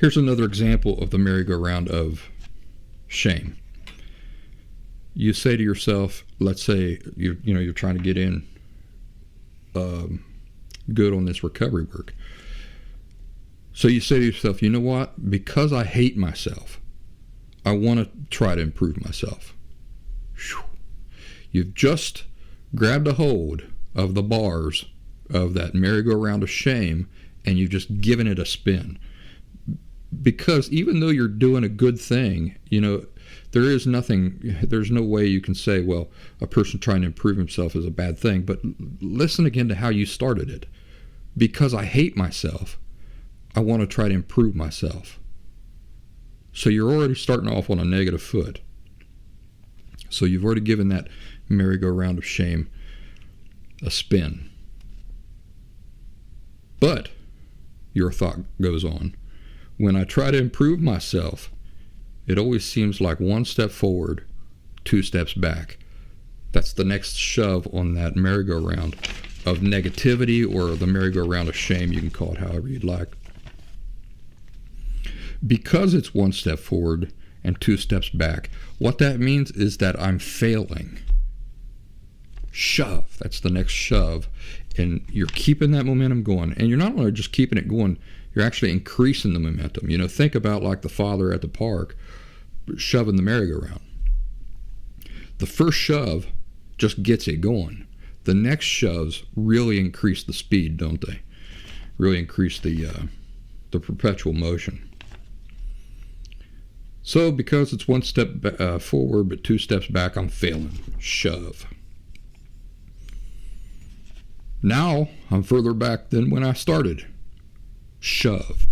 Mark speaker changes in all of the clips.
Speaker 1: Here's another example of the merry-go-round of shame. You say to yourself, let's say you're trying to get in good on this recovery work. So you say to yourself, you know what? Because I hate myself, I want to try to improve myself. You've just grabbed a hold of the bars of that merry-go-round of shame, and you've just given it a spin. Because even though you're doing a good thing, there's no way you can say, well, a person trying to improve himself is a bad thing. But listen again to how you started it. Because I hate myself, I want to try to improve myself. So you're already starting off on a negative foot. So you've already given that merry-go-round of shame a spin. But your thought goes on. When I try to improve myself, it always seems like one step forward, 2 steps back. That's the next shove on that merry-go-round of negativity, or the merry-go-round of shame. You can call it however you'd like. Because it's 1 step forward and 2 steps back, what that means is that I'm failing. Shove. That's the next shove. And you're keeping that momentum going. And you're not only just keeping it going, you're actually increasing the momentum. Think about like the father at the park shoving the merry-go-round. The first shove just gets it going. The next shoves really increase the speed, don't they? Really increase the perpetual motion. So because it's 1 step forward but 2 steps back, I'm failing. Shove. Now I'm further back than when I started. Shove.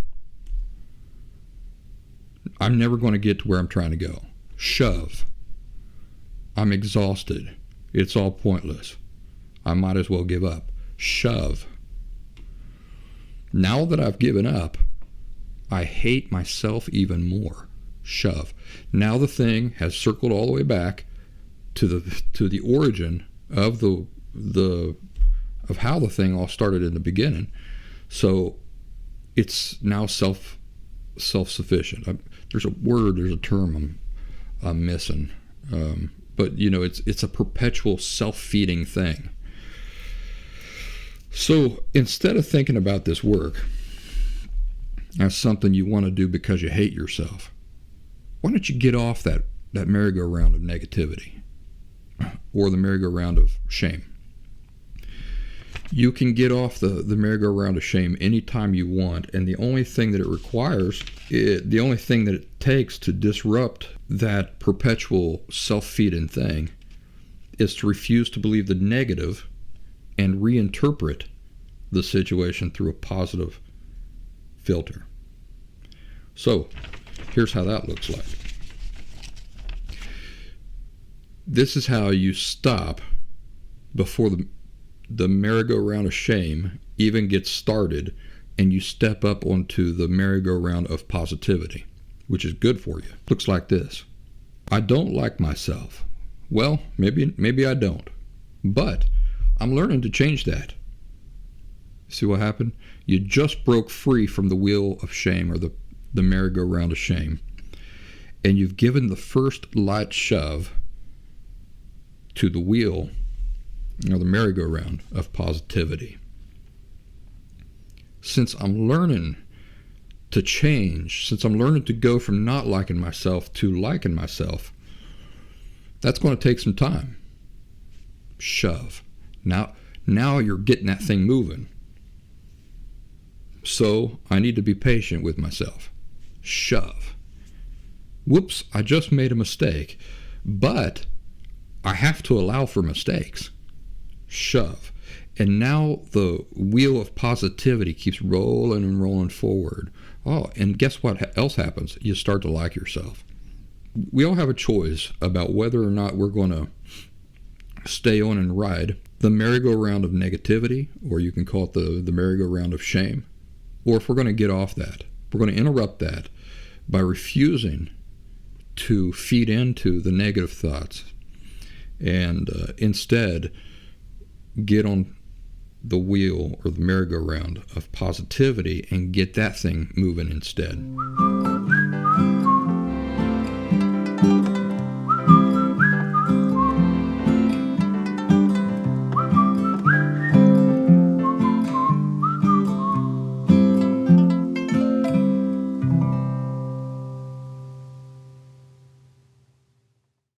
Speaker 1: I'm never going to get to where I'm trying to go. Shove. I'm exhausted. It's all pointless. I might as well give up. Shove. Now that I've given up, I hate myself even more. Shove. Now the thing has circled all the way back to the origin of of how the thing all started in the beginning. So it's now self-sufficient. There's a term I'm missing, but it's a perpetual self-feeding thing. So instead of thinking about this work as something you want to do because you hate yourself, why don't you get off that merry-go-round of negativity, or the merry-go-round of shame? You can get off the merry-go-round of shame anytime you want, and the only thing that it takes to disrupt that perpetual self-feeding thing is to refuse to believe the negative and reinterpret the situation through a positive filter. So here's how that looks like. This is how you stop before the merry-go-round of shame even gets started, and you step up onto the merry-go-round of positivity, which is good for you. Looks like this. I don't like myself. Well, maybe I don't, but I'm learning to change that. See what happened? You just broke free from the wheel of shame, or the merry-go-round of shame, and you've given the first light shove to the wheel, or the merry-go-round of positivity. Since I'm learning to change, since I'm learning to go from not liking myself to liking myself, that's going to take some time. Shove. Now you're getting that thing moving. So I need to be patient with myself. Shove. Whoops, I just made a mistake, but I have to allow for mistakes. Shove. And now the wheel of positivity keeps rolling and rolling forward. Oh, and guess what else happens? You start to like yourself. We all have a choice about whether or not we're going to stay on and ride the merry-go-round of negativity, or you can call it the merry-go-round of shame, or if we're going to get off that. We're going to interrupt that by refusing to feed into the negative thoughts, and instead get on the wheel or the merry-go-round of positivity and get that thing moving instead.